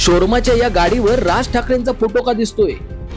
शोरूमाच्या या गाडीवर राज ठाकरेंचा फोटो का दिसतोय?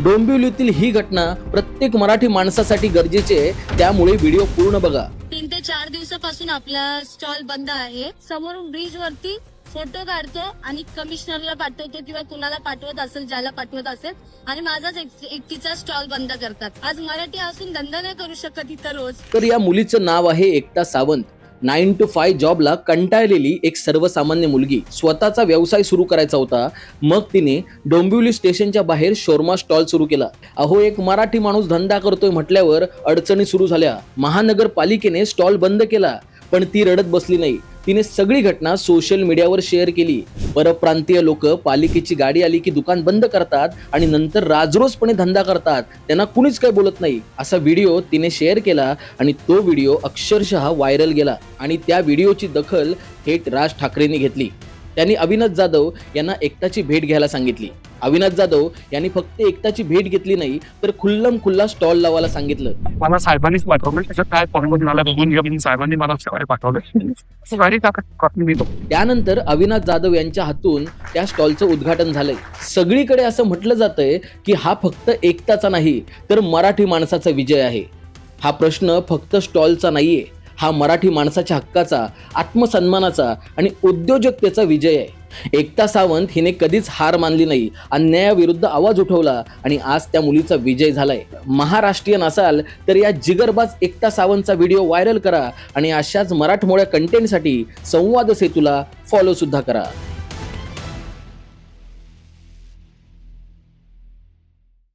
डोंबिवलीतील ही घटना प्रत्येक मराठी माणसासाठी गरजेची आहे, त्यामुळे व्हिडिओ पूर्ण बघा. 3 ते 4 दिवसापासून आपला स्टॉल बंद आहे. समोरून ब्रिज वरती फोटो काढतो आणि कमिशनरला पाठवतो किंवा कुणाला पाठवत असेल, ज्याला पाठवत असेल, आणि माझाच एकटीचा स्टॉल बंद करतात. आज मराठी असून धंदा नाही करू शकत इथं रोज. तर या मुलीचं नाव आहे एकता सावंत. 9 to 5 जॉबला कंटाळलेली एक सर्वसामान्य मुलगी. स्वतःचा व्यवसाय सुरू करायचा होता. मग तिने डोंबिवली स्टेशनच्या बाहेर शोरमा स्टॉल सुरू केला. अहो, एक मराठी माणूस धंदा करतोय म्हटल्यावर अडचणी सुरू झाल्या. महानगरपालिकेने स्टॉल बंद केला, पण ती रडत बसली नाही. तिने सगळी घटना सोशल मीडियावर शेअर केली. परप्रांतीय लोक पालिकेची गाडी आली की दुकान बंद करतात आणि नंतर राजरोसपणे धंदा करतात, त्यांना कुणीच काही बोलत नाही, असा व्हिडिओ तिने शेअर केला आणि तो व्हिडिओ अक्षरशः व्हायरल गेला. आणि त्या व्हिडिओची दखल थेट राज ठाकरेंनी घेतली. त्यांनी अविनाश जाधव यांना एकताची भेट घ्यायला सांगितली. अविनाश जाधव यांनी फक्त एकताची भेट घेतली नाही, तर खुल्लम खुल्ला स्टॉल लावायला सांगितलं. मला साहेबांनीच पाठवलं, त्याच्यात काय प्रॉब्लेम मला बघून घ्या, साहेबांनी मला सगळे पाठवलं गाडी मी. त्यानंतर अविनाश जाधव यांच्या हातून त्या स्टॉलचं उद्घाटन झालंय. सगळीकडे असं म्हटलं जातंय की हा फक्त एकताचा नाही, तर मराठी माणसाचा विजय आहे. हा प्रश्न फक्त स्टॉलचा नाहीये, हा मराठी माणसाच्या हक्काचा, आत्मसन्मानाचा आणि उद्योजकतेचा विजय आहे. एकता सावंत हिने कधीच हार मानली नाही, अन्यायाविरुद्ध आवाज उठवला आणि आज त्या मुलीचा विजय झालाय. महाराष्ट्रीयन असाल तर या जिगरबाज एकता सावंतचा व्हिडिओ व्हायरल करा आणि अशाच मराठमोळ्या कंटेंटसाठी संवाद सेतूला फॉलो सुद्धा करा.